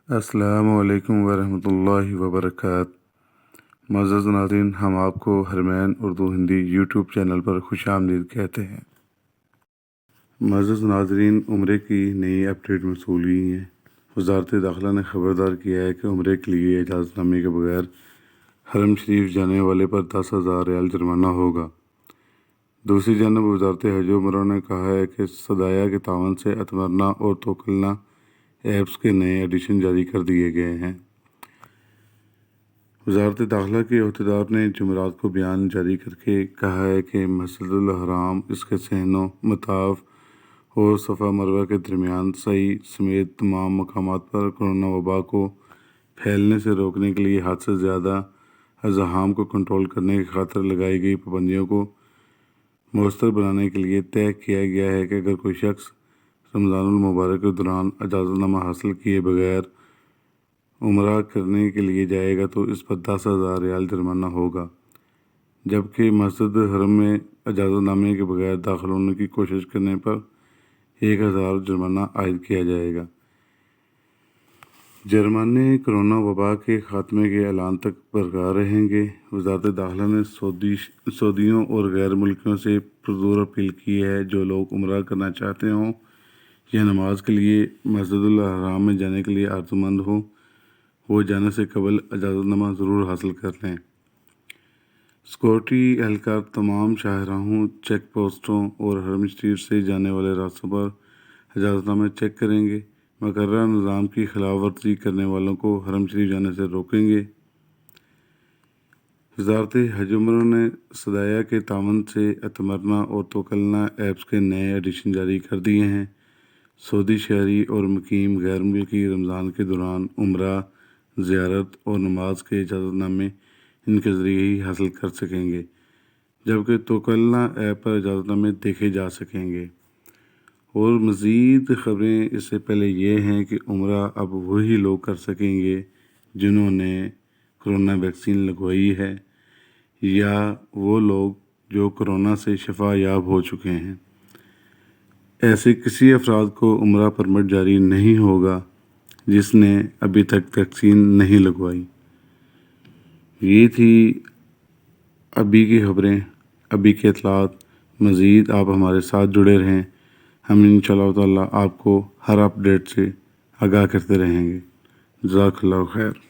السلام علیکم ورحمۃ اللہ وبرکاتہ۔ معزز ناظرین، ہم آپ کو حرمین اردو ہندی یوٹیوب چینل پر خوش آمدید کہتے ہیں۔ معزز ناظرین، عمرے کی نئی اپڈیٹ موصول ہوئی ہے۔ وزارت داخلہ نے خبردار کیا ہے کہ عمرے کے لیے اجازت نامے کے بغیر حرم شریف جانے والے پر 10,000 ریال جرمانہ ہوگا۔ دوسری جانب وزارت حج و عمرہ نے کہا ہے کہ صدایہ کے تعاون سے اتمرنا اور توکلنا ایپس کے نئے ایڈیشن جاری کر دیے گئے ہیں۔ وزارت داخلہ کے عہدیدار نے جمعرات کو بیان جاری کر کے کہا ہے کہ مسجد الحرام، اس کے صحنوں، مطاف اور صفا مروہ کے درمیان سعی سمیت تمام مقامات پر کورونا وبا کو پھیلنے سے روکنے کے لیے حد سے زیادہ ازدحام کو کنٹرول کرنے کی خاطر لگائی گئی پابندیوں کو مؤثر بنانے کے لیے طے کیا گیا ہے کہ اگر کوئی شخص رمضان المبارک کے دوران اجازت نامہ حاصل کیے بغیر عمرہ کرنے کے لیے جائے گا تو اس پر 10,000 ریال جرمانہ ہوگا، جبکہ مسجد حرم میں اجازت نامے کے بغیر داخل ہونے کی کوشش کرنے پر 1,000 جرمانہ عائد کیا جائے گا۔ جرمانے کورونا وبا کے خاتمے کے اعلان تک برقرار رہیں گے۔ وزارت داخلہ نے سعودیوں اور غیر ملکیوں سے پرزور اپیل کی ہے جو لوگ عمرہ کرنا چاہتے ہوں یا نماز کے لیے مسجد الحرام میں جانے کے لیے آرزومند ہوں، وہ جانے سے قبل اجازت نامہ ضرور حاصل کر لیں۔ سیکورٹی اہلکار تمام شاہراہوں، چیک پوسٹوں اور حرم شریف سے جانے والے راستوں پر اجازت نامے چیک کریں گے۔ مقررہ نظام کی خلاف ورزی کرنے والوں کو حرم شریف جانے سے روکیں گے۔ وزارت حج و عمرہ نے صدایہ کے تعاون سے اتمرنا اور توکلنا ایپس کے نئے ایڈیشن جاری کر دیے ہیں۔ سعودی شہری اور مقیم غیر ملکی رمضان کے دوران عمرہ، زیارت اور نماز کے اجازت نامے ان کے ذریعے ہی حاصل کر سکیں گے، جبکہ توکلنا ایپ پر اجازت نامے دیکھے جا سکیں گے۔ اور مزید خبریں اس سے پہلے یہ ہیں کہ عمرہ اب وہی لوگ کر سکیں گے جنہوں نے کورونا ویکسین لگوائی ہے یا وہ لوگ جو کورونا سے شفا یاب ہو چکے ہیں۔ ایسے کسی افراد کو عمرہ پرمٹ جاری نہیں ہوگا جس نے ابھی تک ویکسین نہیں لگوائی۔ یہ تھی ابھی کی خبریں، ابھی کے اطلاعات۔ مزید آپ ہمارے ساتھ جڑے رہیں، ہم انشاءاللہ تعالیٰ آپ کو ہر اپڈیٹ سے آگاہ کرتے رہیں گے۔ جزاک اللہ خیر۔